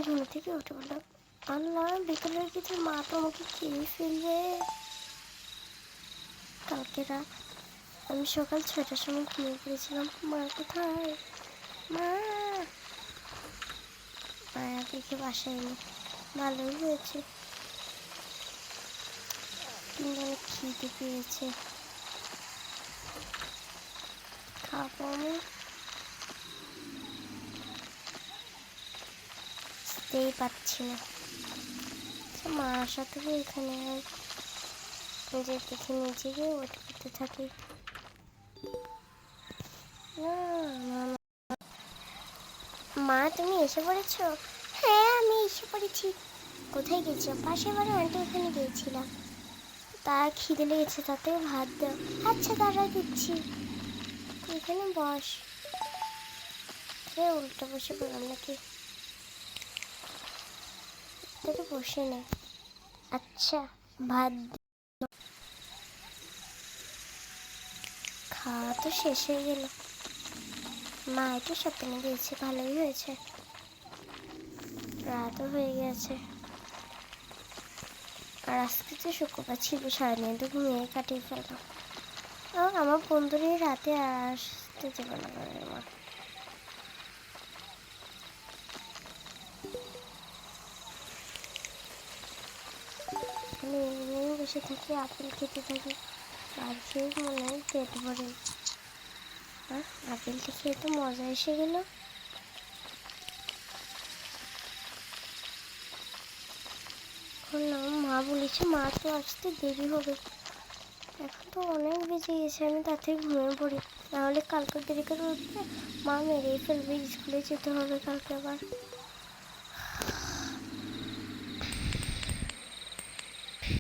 ঘুম থেকে উঠে বললাম, আল্লাহ বিকেলের কিছু মা তো আমাকে খেয়ে ফেলবে। কালকে রাত আমি সকাল 6টার সময় ঘুমিয়ে পড়েছিলাম। মা কোথায়? মা মায়া দেখে বাসায় এলো, ভালোই হয়েছে, কিন্তু অনেক খিদে পেয়েছে, খাবো আমি। বুঝতেই পারছি না, মা আসা থেকে এখানে আর নিজের দেখে নিজে গিয়ে ওয়েট করতে থাকি। মা তুমি এসে পড়েছো? হ্যাঁ আমি এসে পড়েছি। কোথায় গেছো? পাশে বাড়ি আন্টি ওখানে গিয়েছিলাম। তার খিদে লেগেছে, তাতে ভাত দাও। আচ্ছা দাঁড়া দিচ্ছি, এখানে বস। উল্টো বসে পড়লাম নাকি? তাহলে বসে নে। আচ্ছা ভাত খাওয়া তো শেষ হয়ে গেল। মা একটু সপ্তাহে গিয়েছে, ভালোই হয়েছে, রাতও হয়ে গেছে। আর আজকে তো শুক্রবার ছিল, সারাদিন তো ঘুমিয়ে কাটিয়ে ফেললাম। আমার বন্ধুরা রাতে আসতে যাবে না মা। আমি এমনি বসে থাকি, আপেল খেতে থাকি, আর খেয়ে মনে হয় পেট ভরে। আপেলটা খেয়ে তো মজা এসে গেল। মা বলেছে মা তো আসতে দেরি হবে, এখন তো অনেক বেজে গেছে, আমি তাড়াতাড়ি ঘুমিয়ে পড়ি, নাহলে কালকে দেরি করে উঠলে মা মেরেই ফেলবে, স্কুলে যেতে হবে কালকে আবার।